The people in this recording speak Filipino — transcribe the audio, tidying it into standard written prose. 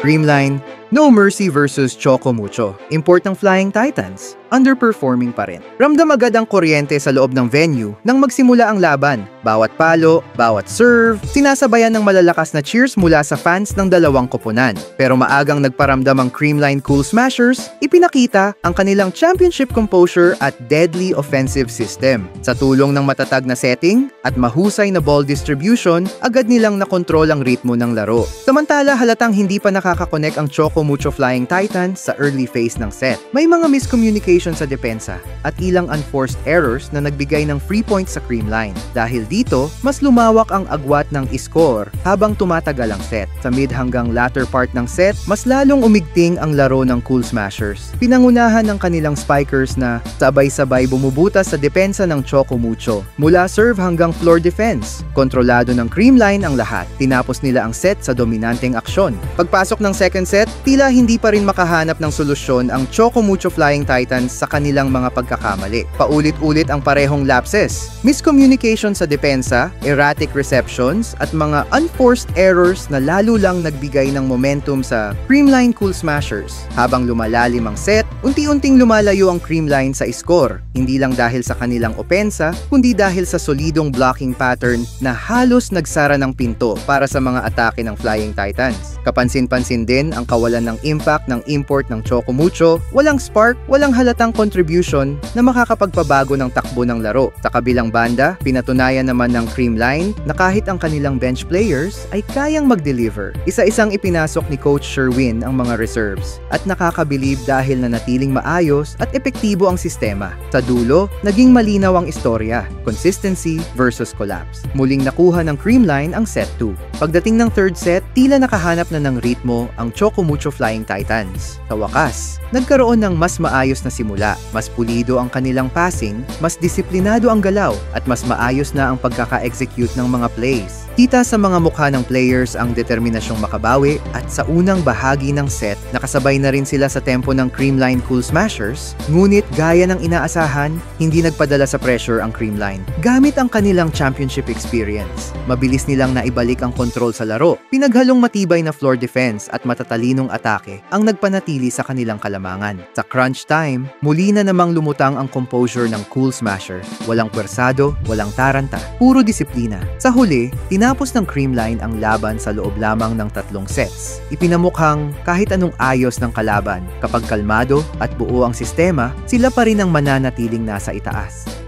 Creamline, No Mercy versus Choco Mucho. Import ng Flying Titans, underperforming pa rin. Ramdam agad ang kuryente sa loob ng venue nang magsimula ang laban. Bawat palo, bawat serve, sinasabayan ng malalakas na cheers mula sa fans ng dalawang koponan. Pero maagang nagparamdam ang Creamline Cool Smashers, ipinakita ang kanilang championship composure at deadly offensive system. Sa tulong ng matatag na setting at mahusay na ball distribution, agad nilang nakontrol ang ritmo ng laro. Samantala, halatang hindi pa nakakakonek ang Choco Mucho Flying Titans sa early phase ng set. May mga miscommunication sa depensa at ilang unforced errors na nagbigay ng free points sa Creamline. Dahil dito, mas lumawak ang agwat ng score habang tumatagal ang set. Sa mid hanggang latter part ng set, mas lalong umigting ang laro ng Cool Smashers. Pinangunahan ng kanilang spikers na sabay-sabay bumubutas sa depensa ng Choco Mucho. Mula serve hanggang floor defense, kontrolado ng Creamline ang lahat. Tinapos nila ang set sa dominanteng aksyon. Pagpasok ng second set, tila hindi pa rin makahanap ng solusyon ang Choco Mucho Flying Titans sa kanilang mga pagkakamali. Paulit-ulit ang parehong lapses, miscommunication sa depensa, erratic receptions, at mga unforced errors na lalo lang nagbigay ng momentum sa Creamline Cool Smashers. Habang lumalalim ang set, unti-unting lumalayo ang Creamline sa score, hindi lang dahil sa kanilang opensa, kundi dahil sa solidong blocking pattern na halos nagsara ng pinto para sa mga atake ng Flying Titans. Kapansin-pansin din ang kawalan ng impact ng import ng Choco Mucho, walang spark, walang halatang contribution na makakapagpabago ng takbo ng laro. Sa kabilang banda, pinatunayan naman ng Creamline na kahit ang kanilang bench players ay kayang mag-deliver. Isa-isang ipinasok ni Coach Sherwin ang mga reserves at nakakabilib dahil nanatiling maayos at epektibo ang sistema. Sa dulo, naging malinaw ang istorya, consistency versus collapse. Muling nakuha ng Creamline ang set 2. Pagdating ng third set, tila nakahanap na ng ritmo ang Choco Mucho Flying Titans. Sa wakas, nagkaroon ng mas maayos na simula, mas pulido ang kanilang passing, mas disiplinado ang galaw, at mas maayos na ang pagkaka-execute ng mga plays. Kita sa mga mukha ng players ang determinasyong makabawi at sa unang bahagi ng set, nakasabay na rin sila sa tempo ng Creamline Cool Smashers, ngunit gaya ng inaasahan, hindi nagpadala sa pressure ang Creamline. Gamit ang kanilang championship experience, mabilis nilang naibalik ang kontrol sa laro. Pinaghalong matibay na floor defense at matatalinong atake ang nagpanatili sa kanilang kalamangan. Sa crunch time, muli na namang lumutang ang composure ng Cool Smashers. Walang pwersado, walang taranta, puro disiplina. Sa huli, tinapos ng Creamline ang laban sa loob lamang ng 3 sets. Ipinamukhang kahit anong ayos ng kalaban, kapag kalmado at buo ang sistema, sila pa rin ang mananatiling nasa itaas.